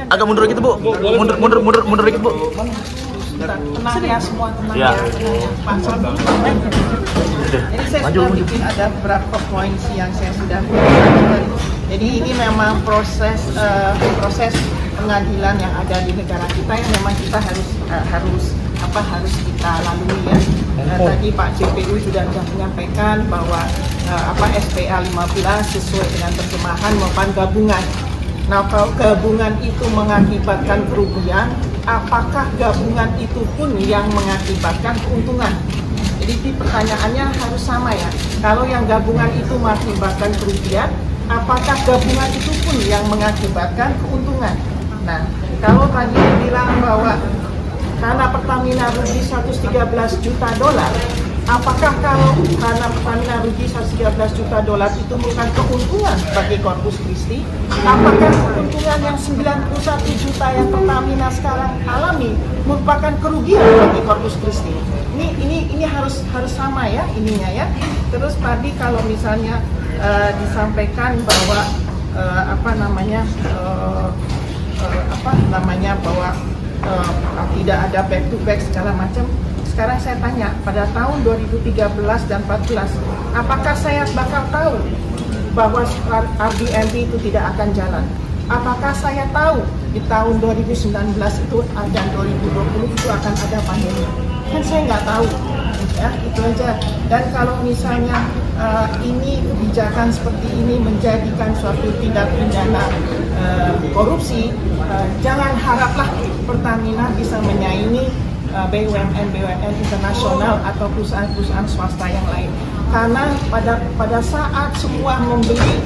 agak mundur gitu Bu, mundur dikit Bu. Tenang ya semua, tenang Ya. Pak Son. Jadi saya sudah bikin ada beberapa poin yang saya sudah buat. Jadi ini memang proses pengadilan yang ada di negara kita yang memang kita harus kita lalui ya. Tadi Pak JPU sudah menyampaikan bahwa SPA 15 sesuai dengan terjemahan maupun gabungan. Nah, kalau gabungan itu mengakibatkan kerugian, apakah gabungan itu pun yang mengakibatkan keuntungan? Jadi pertanyaannya harus sama ya. Kalau yang gabungan itu mengakibatkan kerugian, apakah gabungan itu pun yang mengakibatkan keuntungan? Nah, kalau tadi dibilang bahwa karena Pertamina rugi 113 juta dolar, apakah kalau karena Pertamina rugi 113 juta dolar itu merupakan keuntungan bagi Corpus Christi? Apakah keuntungan yang 91 juta yang Pertamina sekarang alami merupakan kerugian bagi Corpus Christi? Ini harus sama ya ininya ya. Terus tadi kalau misalnya disampaikan bahwa bahwa tidak ada back to back segala macam. Sekarang saya tanya, pada tahun 2013 dan 2014, apakah saya bakal tahu bahwa RBMB itu tidak akan jalan? Apakah saya tahu di tahun 2019 itu dan 2020 itu akan ada pandemi? Kan saya nggak tahu, ya itu aja. Dan kalau misalnya ini kebijakan seperti ini menjadikan suatu tindak pidana korupsi, jangan haraplah Pertamina bisa menyaingi BUMN internasional atau perusahaan-perusahaan swasta yang lain. Karena pada saat semua membeli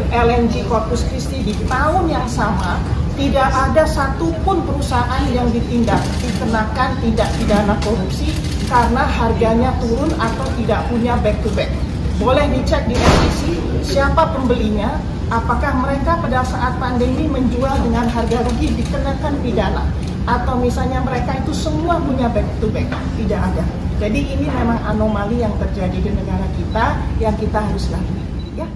LNG Corpus Christi di tahun yang sama, tidak ada satupun perusahaan yang dikenakan tindak pidana korupsi karena harganya turun atau tidak punya back to back. Boleh dicek di SEC siapa pembelinya, apakah mereka pada saat pandemi menjual dengan harga rugi dikenakan pidana, atau misalnya mereka itu semua punya back to back, tidak ada. Jadi ini memang anomali yang terjadi di negara kita yang kita harus lalui. Ya.